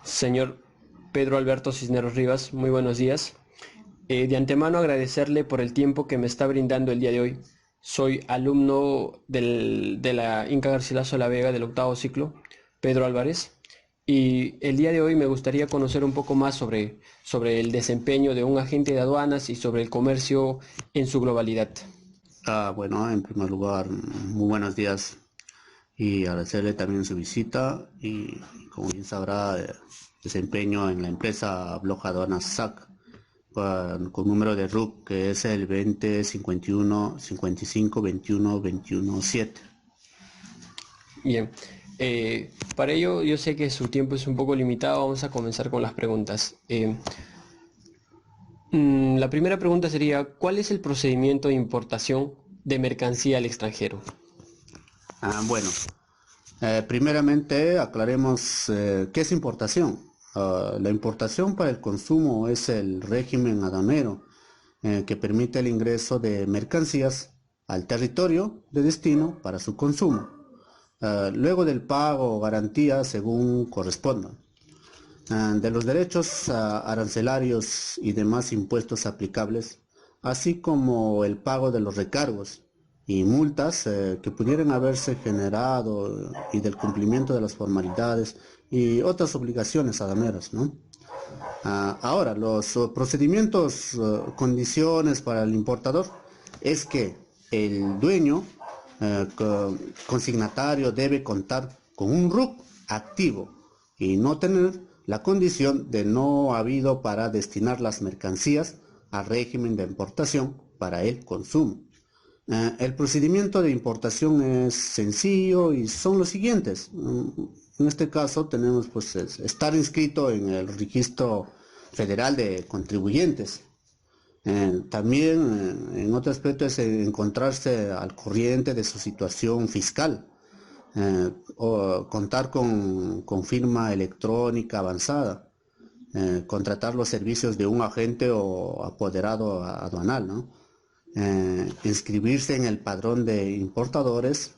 Señor Pedro Alberto Cisneros Rivas, muy buenos días. De antemano agradecerle por el tiempo que me está brindando el día de hoy. Soy alumno de la Inca Garcilaso de la Vega del octavo ciclo, Pedro Álvarez, y el día de hoy me gustaría conocer un poco más sobre el desempeño de un agente de aduanas y sobre el comercio en su globalidad. Bueno, en primer lugar, muy buenos días y agradecerle también su visita y como bien sabrá, desempeño en la empresa Bloja Aduanas SAC con número de RUC que es el 20 51 55 21 21 7. Bien, para ello yo sé que su tiempo es un poco limitado, vamos a comenzar con las preguntas. La primera pregunta sería, ¿cuál es el procedimiento de importación de mercancía al extranjero? Bueno, primeramente aclaremos qué es importación. La importación para el consumo es el régimen aduanero que permite el ingreso de mercancías al territorio de destino para su consumo, luego del pago o garantía según corresponda, de los derechos arancelarios y demás impuestos aplicables, así como el pago de los recargos y multas que pudieran haberse generado y del cumplimiento de las formalidades y otras obligaciones aduaneras, ¿no? Ahora, los procedimientos, condiciones para el importador es que el dueño consignatario debe contar con un RUC activo y no tener la condición de no habido para destinar las mercancías al régimen de importación para el consumo. El procedimiento de importación es sencillo y son los siguientes. En este caso tenemos pues estar inscrito en el registro federal de contribuyentes. También en otro aspecto es encontrarse al corriente de su situación fiscal, o contar con firma electrónica avanzada, contratar los servicios de un agente o apoderado aduanal, ¿no? Inscribirse en el padrón de importadores,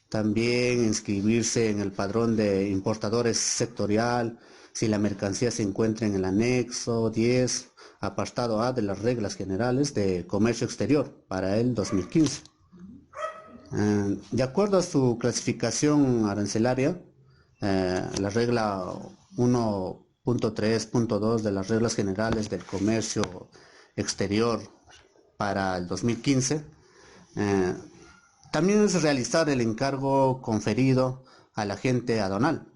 también inscribirse en el padrón de importadores sectorial si la mercancía se encuentra en el anexo 10, apartado A de las reglas generales de comercio exterior para el 2015. De acuerdo a su clasificación arancelaria, la regla 1.3.2 de las reglas generales del comercio exterior para el 2015, eh, también es realizar el encargo conferido al agente aduanal.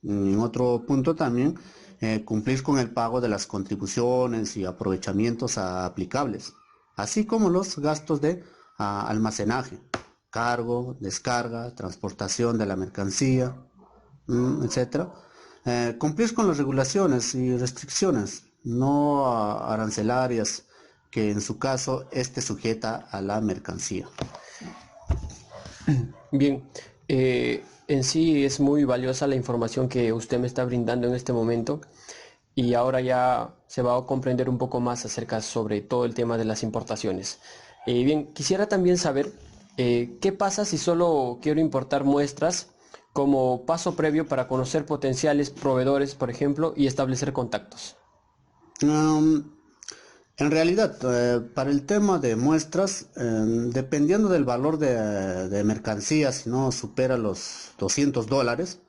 En otro punto también, cumplir con el pago de las contribuciones y aprovechamientos aplicables, así como los gastos de almacenaje, cargo, descarga, transportación de la mercancía, etcétera. Cumplir con las regulaciones y restricciones no arancelarias que en su caso esté sujeta a la mercancía. Bien, en sí es muy valiosa la información que usted me está brindando en este momento y ahora ya se va a comprender un poco más acerca sobre todo el tema de las importaciones. Bien, quisiera también saber qué pasa si solo quiero importar muestras como paso previo para conocer potenciales proveedores, por ejemplo, y establecer contactos. Um, En realidad, para el tema de muestras, dependiendo del valor de mercancía, si no supera los $200,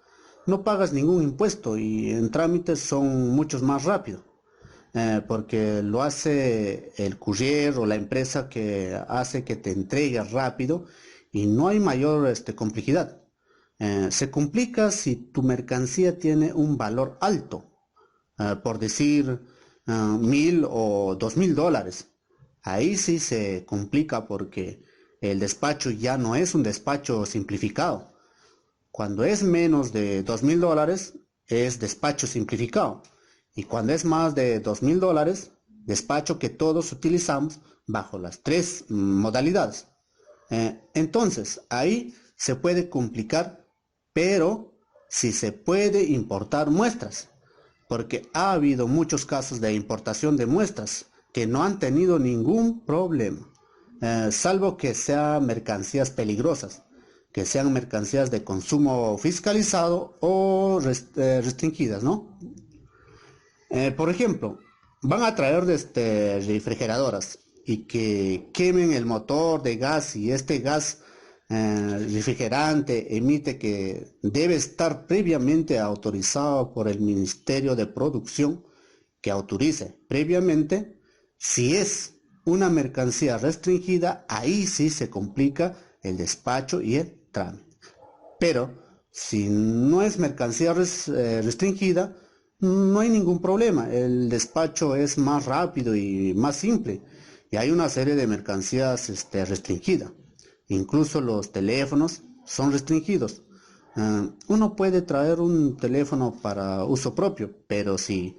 no pagas ningún impuesto y en trámites son muchos más rápidos, porque lo hace el courier o la empresa que hace que te entregue rápido y no hay mayor complejidad. Se complica si tu mercancía tiene un valor alto, por decir 1.000 o 2.000 dólares. Ahí sí se complica porque el despacho ya no es un despacho simplificado. Cuando es menos de 2.000 dólares es despacho simplificado. Y cuando es más de 2.000 dólares, despacho que todos utilizamos bajo las tres modalidades. Entonces, ahí se puede complicar, pero si se puede importar muestras porque ha habido muchos casos de importación de muestras que no han tenido ningún problema, salvo que sean mercancías peligrosas, que sean mercancías de consumo fiscalizado o restringidas, ¿no? Por ejemplo, van a traer refrigeradoras y que quemen el motor de gas y este gas refrigerante emite que debe estar previamente autorizado por el Ministerio de Producción que autorice previamente. Si es una mercancía restringida, ahí sí se complica el despacho y el trámite. Pero si no es mercancía restringida, no hay ningún problema. El despacho es más rápido y más simple. Y hay una serie de mercancías restringidas. Incluso los teléfonos son restringidos. Uno puede traer un teléfono para uso propio, pero si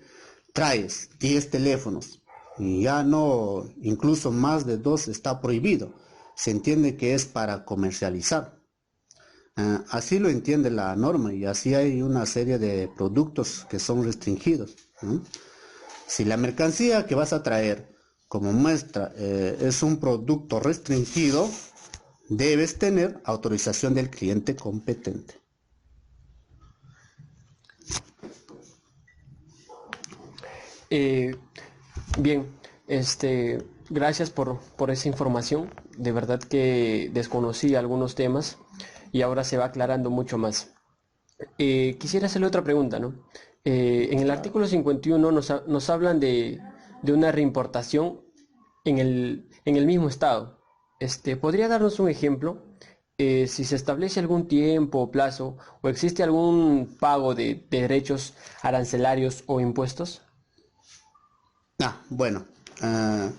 traes 10 teléfonos y ya no, incluso más de dos está prohibido, se entiende que es para comercializar. Así lo entiende la norma y así hay una serie de productos que son restringidos, ¿no? Si la mercancía que vas a traer como muestra es un producto restringido, debes tener autorización del cliente competente. Eh, Bien, gracias por esa información. De verdad que desconocí algunos temas y ahora se va aclarando mucho más. Quisiera hacerle otra pregunta, ¿no? En el artículo 51 nos hablan de una reimportación en el mismo estado. ¿Podría darnos un ejemplo? Si se establece algún tiempo o plazo o existe algún pago de derechos arancelarios o impuestos. Bueno, ah,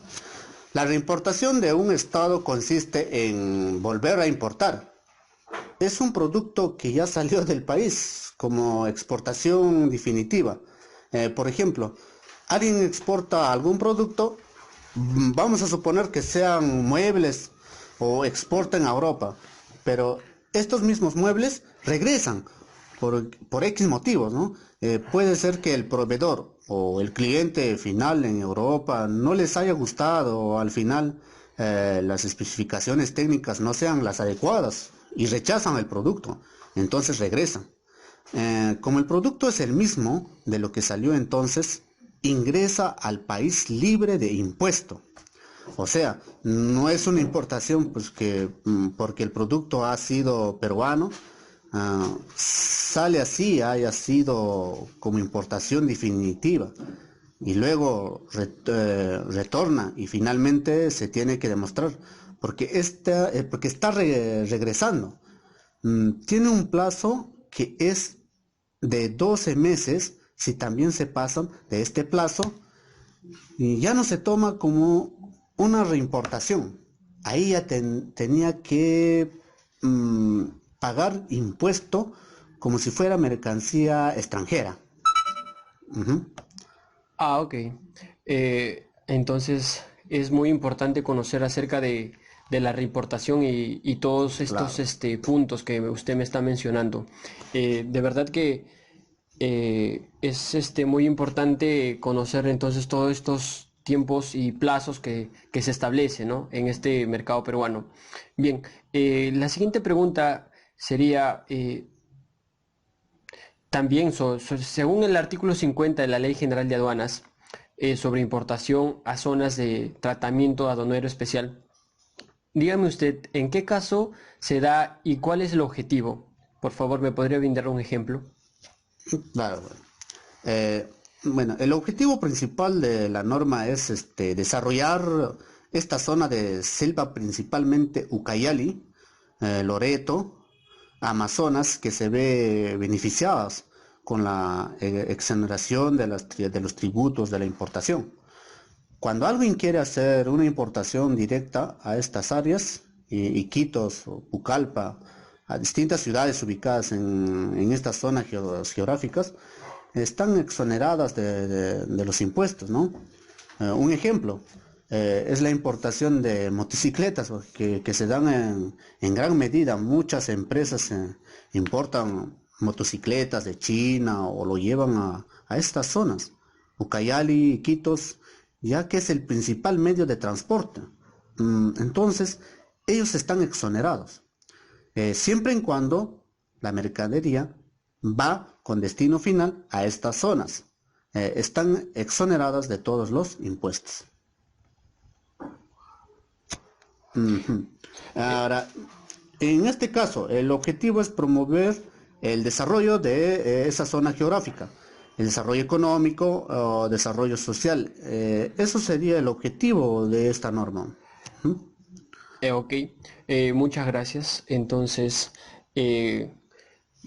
la reimportación de un estado consiste en volver a importar. Es un producto que ya salió del país como exportación definitiva. Por ejemplo, alguien exporta algún producto, vamos a suponer que sean muebles o exportan a Europa, pero estos mismos muebles regresan por X motivos, ¿no? Puede ser que el proveedor o el cliente final en Europa no les haya gustado o al final las especificaciones técnicas no sean las adecuadas y rechazan el producto, entonces regresan. Como el producto es el mismo de lo que salió entonces, ingresa al país libre de impuesto. O sea, no es una importación pues que porque el producto ha sido peruano, sale así, haya sido como importación definitiva y luego retorna y finalmente se tiene que demostrar porque está regresando. Tiene un plazo que es de 12 meses. Si también se pasan de este plazo, y ya no se toma como una reimportación. Ahí ya tenía que mm, pagar impuesto como si fuera mercancía extranjera. Ujú. Ah, ok. Entonces es muy importante conocer acerca de la reimportación y todos estos Claro. puntos que usted me está mencionando. De verdad que es muy importante conocer entonces todos estos tiempos y plazos que se establecen, ¿no? En este mercado peruano. Bien, la siguiente pregunta sería, también, según el artículo 50 de la Ley General de Aduanas, sobre importación a zonas de tratamiento aduanero especial, dígame usted, ¿en qué caso se da y cuál es el objetivo? Por favor, ¿me podría brindar un ejemplo? Claro. Eh, bueno, el objetivo principal de la norma es desarrollar esta zona de selva, principalmente Ucayali, Loreto, Amazonas, que se ve beneficiadas con la exoneración de los tributos de la importación. Cuando alguien quiere hacer una importación directa a estas áreas, Iquitos o Pucallpa, a distintas ciudades ubicadas en estas zonas geográficas, están exoneradas de los impuestos, ¿no? Un ejemplo es la importación de motocicletas que se dan en gran medida. Muchas empresas importan motocicletas de China o lo llevan a estas zonas, Ucayali, Iquitos, ya que es el principal medio de transporte. Entonces, ellos están exonerados, siempre y cuando la mercadería va con destino final a estas zonas. están exoneradas de todos los impuestos. Ujú. Ahora, en este caso, el objetivo es promover el desarrollo de esa zona geográfica, el desarrollo económico o desarrollo social. Eso sería el objetivo de esta norma. Ujú. Ok, muchas gracias. Entonces, eh,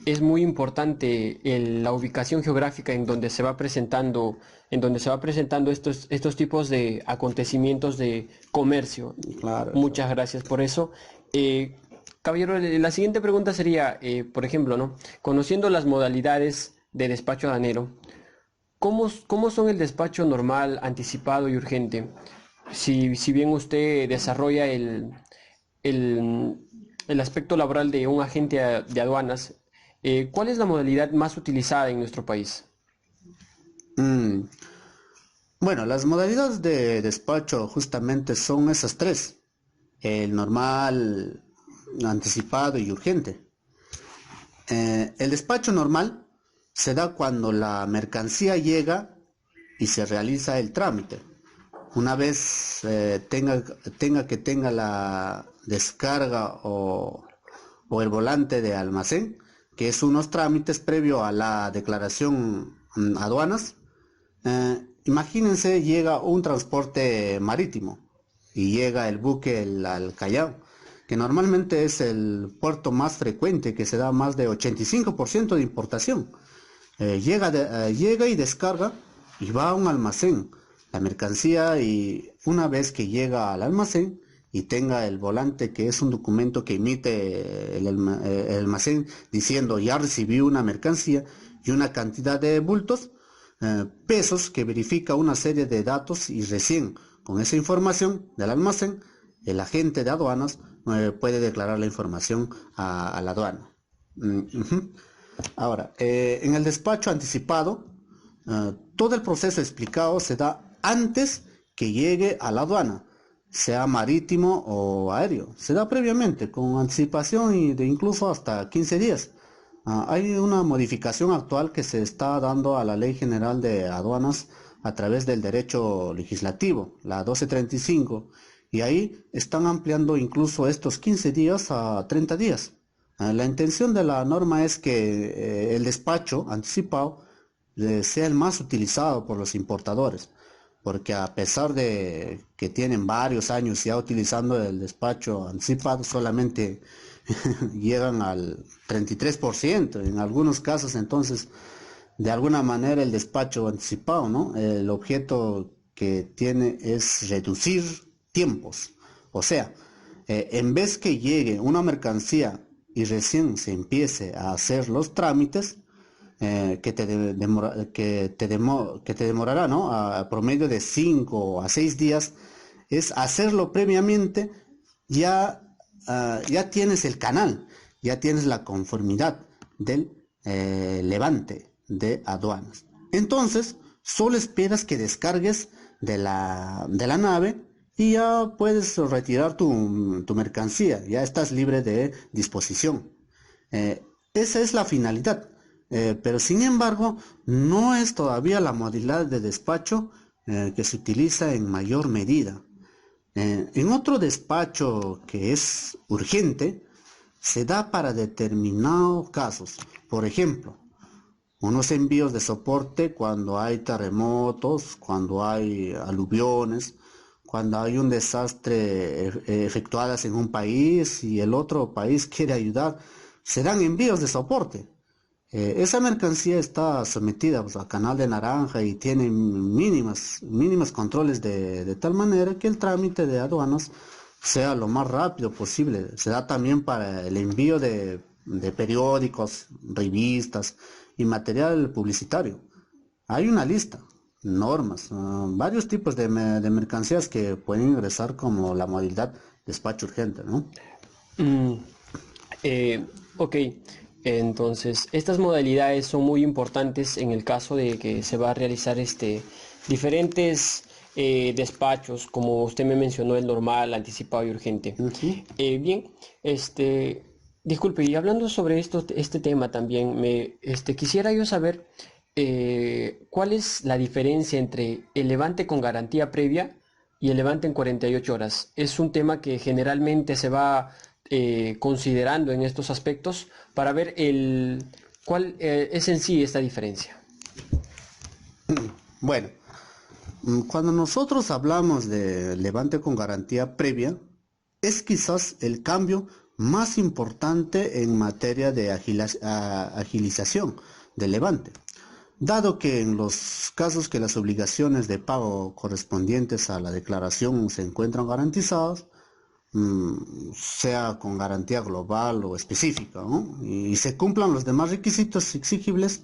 es muy importante la ubicación geográfica en donde se va presentando estos tipos de acontecimientos de comercio. Claro, Muchas gracias por eso. Eh, Caballero, la siguiente pregunta sería, por ejemplo, ¿no? Conociendo las modalidades de despacho aduanero, ¿cómo son el despacho normal, anticipado y urgente? Si bien usted desarrolla el, el aspecto laboral de un agente de aduanas, ¿cuál es la modalidad más utilizada en nuestro país? Mm, Bueno, las modalidades de despacho justamente son esas tres: el normal, anticipado y urgente. El despacho normal se da cuando la mercancía llega y se realiza el trámite. Una vez tenga la descarga o el volante de almacén, que es unos trámites previo a la declaración aduanas. Imagínense, llega un transporte marítimo y llega el buque al Callao, que normalmente es el puerto más frecuente, que se da más de 85% de importación. Llega y descarga y va a un almacén la mercancía, y una vez que llega al almacén y tenga el volante, que es un documento que emite el almacén diciendo ya recibí una mercancía y una cantidad de bultos, pesos, que verifica una serie de datos, y recién con esa información del almacén el agente de aduanas puede declarar la información a la aduana. Ujú. Ahora, en el despacho anticipado, todo el proceso explicado se da antes que llegue a la aduana, sea marítimo o aéreo. Se da previamente, con anticipación y de incluso hasta 15 días. Hay una modificación actual que se está dando a la Ley General de Aduanas a través del derecho legislativo, la 1235, y ahí están ampliando incluso estos 15 días a 30 días. La intención de la norma es que el despacho anticipado sea el más utilizado por los importadores, porque a pesar de que tienen varios años ya utilizando el despacho anticipado, solamente llegan al 33% en algunos casos. Entonces, de alguna manera el despacho anticipado, ¿no? El objeto que tiene es reducir tiempos. O sea, en vez que llegue una mercancía y recién se empiece a hacer los trámites, que te demorará, ¿no? A promedio de 5 a 6 días, es hacerlo previamente. Ya, ya tienes el canal, ya tienes la conformidad del levante de aduanas. Entonces, solo esperas que descargues de la nave y ya puedes retirar tu mercancía, ya estás libre de disposición. Esa es la finalidad. Pero sin embargo, no es todavía la modalidad de despacho que se utiliza en mayor medida. En otro despacho que es urgente, se da para determinados casos. Por ejemplo, unos envíos de soporte cuando hay terremotos, cuando hay aluviones, cuando hay un desastre efectuadas en un país y el otro país quiere ayudar, se dan envíos de soporte. Esa mercancía está sometida, pues, a canal de naranja y tiene mínimas controles de tal manera que el trámite de aduanas sea lo más rápido posible. Se da también para el envío de periódicos, revistas y material publicitario. Hay una lista, normas, varios tipos de mercancías que pueden ingresar como la modalidad despacho urgente, ¿no? Mm, ok, entonces estas modalidades son muy importantes en el caso de que se va a realizar diferentes despachos, como usted me mencionó, el normal, anticipado y urgente. Ujú. Bien, disculpe, y hablando sobre este tema también, quisiera yo saber ¿cuál es la diferencia entre el levante con garantía previa y el levante en 48 horas? Es un tema que generalmente se va considerando en estos aspectos para ver cuál es en sí esta diferencia. Bueno, cuando nosotros hablamos de levante con garantía previa, es quizás el cambio más importante en materia de agilización del levante, dado que en los casos que las obligaciones de pago correspondientes a la declaración se encuentran garantizadas, sea con garantía global o específica, ¿no? Y se cumplan los demás requisitos exigibles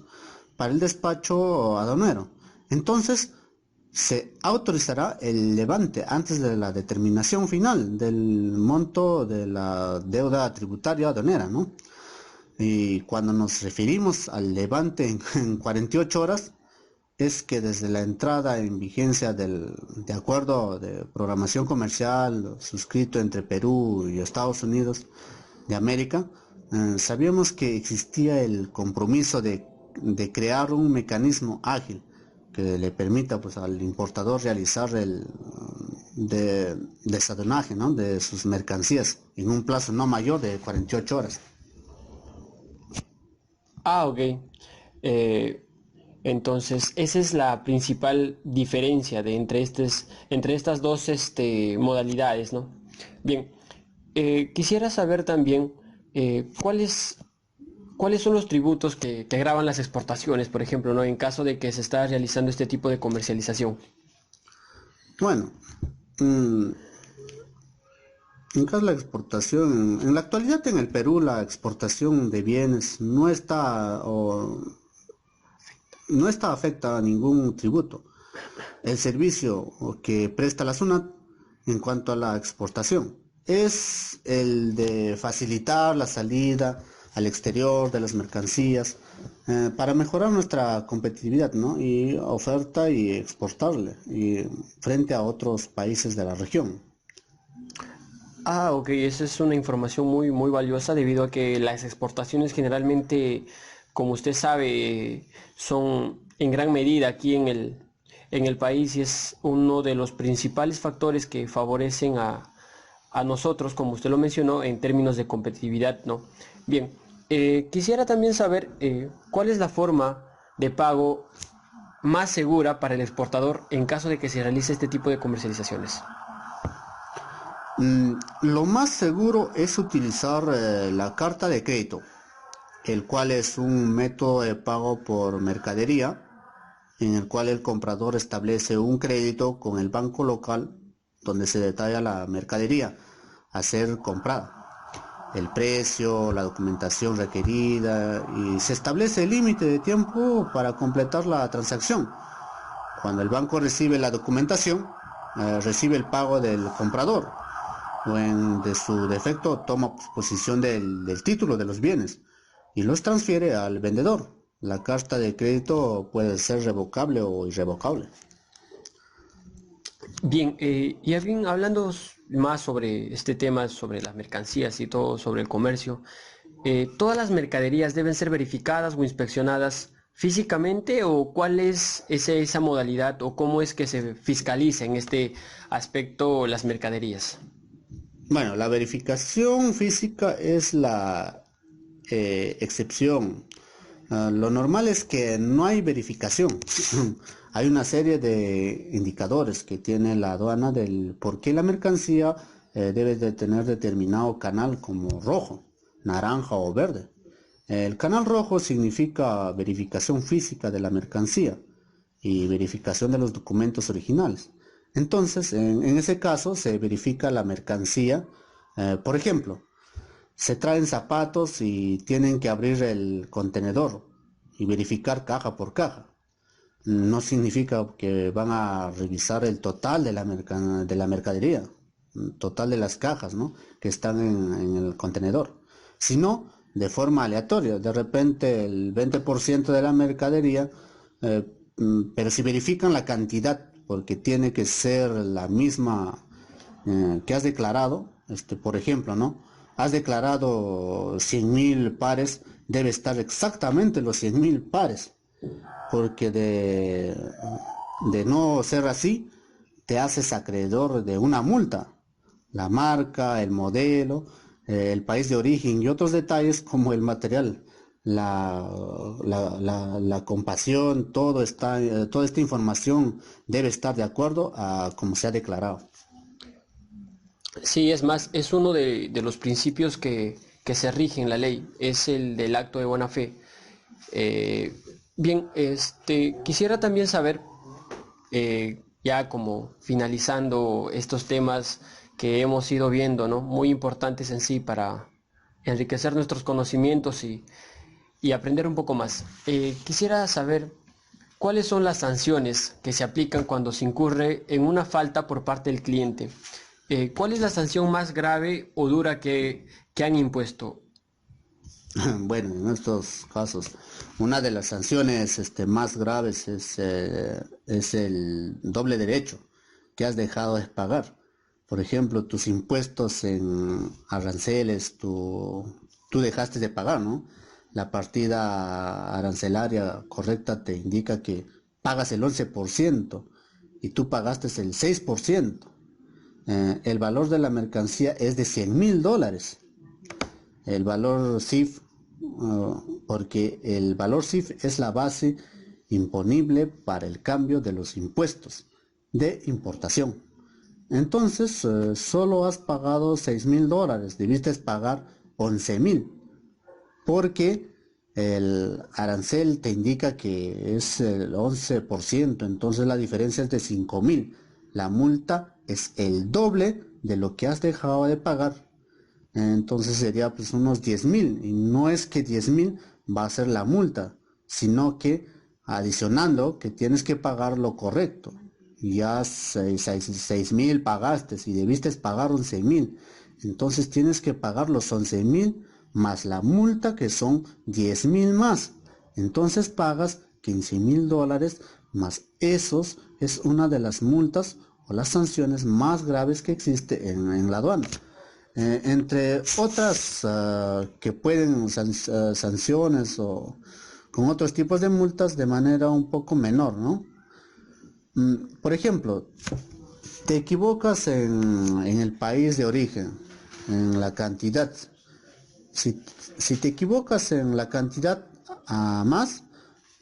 para el despacho aduanero. Entonces, se autorizará el levante antes de la determinación final del monto de la deuda tributaria aduanera, ¿no? Y cuando nos referimos al levante en 48 horas, es que desde la entrada en vigencia de acuerdo de programación comercial suscrito entre Perú y Estados Unidos de América, sabíamos que existía el compromiso de crear un mecanismo ágil que le permita pues, al importador realizar el desaduanaje, ¿no?, de sus mercancías en un plazo no mayor de 48 horas. Ah, ok. Eh, entonces, esa es la principal diferencia entre estas dos modalidades, ¿no? Bien, quisiera saber también cuáles son los tributos que gravan las exportaciones, por ejemplo, ¿no? En caso de que se está realizando este tipo de comercialización. Bueno, mm, en caso de la exportación, en la actualidad en el Perú la exportación de bienes no está afecta a ningún tributo. El servicio que presta la SUNAT en cuanto a la exportación es el de facilitar la salida al exterior de las mercancías para mejorar nuestra competitividad, ¿no?, y oferta y exportarle y frente a otros países de la región. Ah, ok, esa es una información muy, muy valiosa debido a que las exportaciones generalmente, como usted sabe, son en gran medida aquí en el país y es uno de los principales factores que favorecen a nosotros, como usted lo mencionó, en términos de competitividad, ¿no? Bien, quisiera también saber cuál es la forma de pago más segura para el exportador en caso de que se realice este tipo de comercializaciones. Lo más seguro es utilizar la carta de crédito, el cual es un método de pago por mercadería en el cual el comprador establece un crédito con el banco local donde se detalla la mercadería a ser comprada, el precio, la documentación requerida y se establece el límite de tiempo para completar la transacción. Cuando el banco recibe la documentación, recibe el pago del comprador o de su defecto toma posesión del título de los bienes y los transfiere al vendedor. La carta de crédito puede ser revocable o irrevocable. Bien, ya bien hablando más sobre este tema, sobre las mercancías y todo, sobre el comercio, ¿todas las mercaderías deben ser verificadas o inspeccionadas físicamente o cuál es esa modalidad o cómo es que se fiscaliza en este aspecto las mercaderías? Bueno, la verificación física es la excepción. Lo normal es que no hay verificación. Hay una serie de indicadores que tiene la aduana del por qué la mercancía debe de tener determinado canal como rojo, naranja o verde. El canal rojo significa verificación física de la mercancía y verificación de los documentos originales. Entonces, en ese caso se verifica la mercancía. Por ejemplo, se traen zapatos y tienen que abrir el contenedor y verificar caja por caja. No significa que van a revisar el total de de la mercadería, total de las cajas, ¿no?, que están en el contenedor, sino de forma aleatoria. De repente el 20% de la mercadería, pero si verifican la cantidad, porque tiene que ser la misma que has declarado, por ejemplo, ¿no? Has declarado 100.000 pares, debe estar exactamente los 100.000 pares. porque de no ser así, te haces acreedor de una multa. La marca, el modelo, el país de origen y otros detalles como el material, la, la compasión, todo está, toda esta información debe estar de acuerdo a como se ha declarado. Sí, es más, es uno de los principios que se rigen la ley, es el del acto de buena fe. Eh, Bien, quisiera también saber, ya como finalizando estos temas que hemos ido viendo, ¿no? Muy importantes en sí para enriquecer nuestros conocimientos y aprender un poco más. Quisiera saber cuáles son las sanciones que se aplican cuando se incurre en una falta por parte del cliente. ¿Cuál es la sanción más grave o dura que han impuesto? Bueno, en estos casos, una de las sanciones más graves es el doble derecho que has dejado de pagar. Por ejemplo, tus impuestos en aranceles, tú dejaste de pagar, ¿no? La partida arancelaria correcta te indica que pagas el 11% y tú pagaste el 6%. El valor de la mercancía es de $100.000. El valor CIF, porque el valor CIF es la base imponible para el cambio de los impuestos de importación. Entonces, solo has pagado $6.000, debiste pagar 11.000, porque el arancel te indica que es el 11%, entonces la diferencia es de 5.000. La multa es el doble de lo que has dejado de pagar, entonces sería pues unos 10.000. Y no es que 10.000 va a ser la multa, sino que adicionando que tienes que pagar lo correcto. Ya 6.000 pagaste y debiste pagar 11.000. Entonces tienes que pagar los 11.000 más la multa, que son 10.000 más. Entonces pagas $15.000 más esos. Es una de las multas o las sanciones más graves que existe en la aduana. Entre otras que pueden sanciones o con otros tipos de multas de manera un poco menor, ¿no? Por ejemplo, te equivocas en el país de origen, en la cantidad. Si, si te equivocas en la cantidad a más,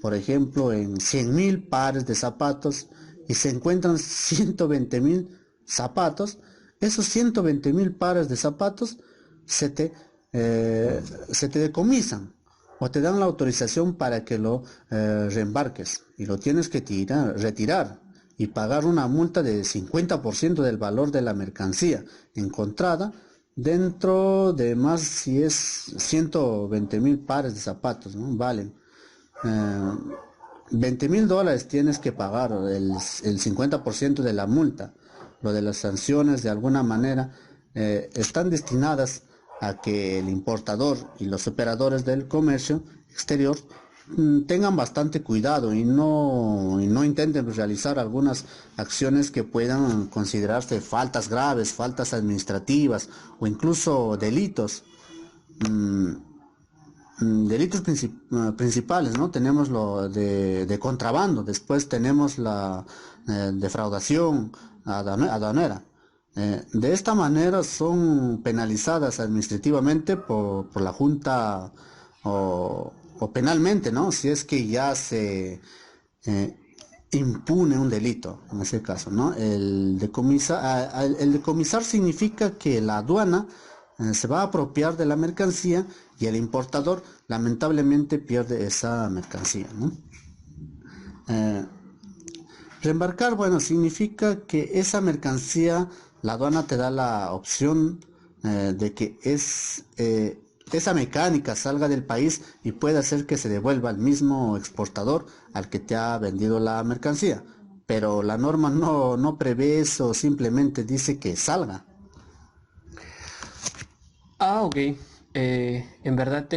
por ejemplo, en 100.000 pares de zapatos y se encuentran 120.000 zapatos, esos 120.000 pares de zapatos se te, se te decomisan o te dan la autorización para que lo reembarques y lo tienes que retirar y pagar una multa de 50% del valor de la mercancía encontrada dentro de más, si es 120.000 pares de zapatos, ¿no? Valen eh, $20.000, tienes que pagar el 50% de la multa. Lo de las sanciones, de alguna manera, están destinadas a que el importador y los operadores del comercio exterior tengan bastante cuidado y no intenten realizar algunas acciones que puedan considerarse faltas graves, faltas administrativas o incluso delitos. Mm, Delitos principales, ¿no? Tenemos lo de contrabando, después tenemos la defraudación aduanera. De esta manera son penalizadas administrativamente por la Junta o penalmente, ¿no? Si es que ya se eh, impune un delito, en ese caso, ¿no? El decomisar significa que la aduana se va a apropiar de la mercancía y el importador lamentablemente pierde esa mercancía, ¿no? Eh, Reembarcar, bueno, significa que esa mercancía, la aduana te da la opción de que esa mecánica salga del país y puede hacer que se devuelva al mismo exportador al que te ha vendido la mercancía. Pero la norma no prevé eso, simplemente dice que salga. Ah, ok. En verdad,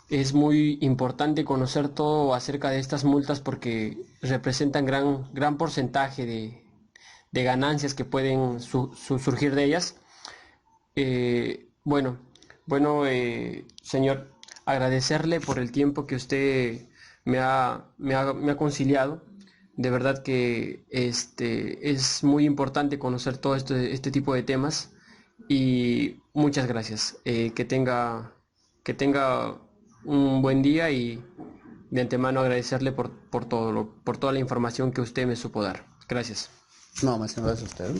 es muy importante conocer todo acerca de estas multas porque representan gran porcentaje de ganancias que pueden surgir de ellas. Bueno, señor, agradecerle por el tiempo que usted me ha conciliado. De verdad que es muy importante conocer todo este tipo de temas y muchas gracias. Que tenga un buen día y de antemano agradecerle por por toda la información que usted me supo dar. Gracias. No, más gracias a usted.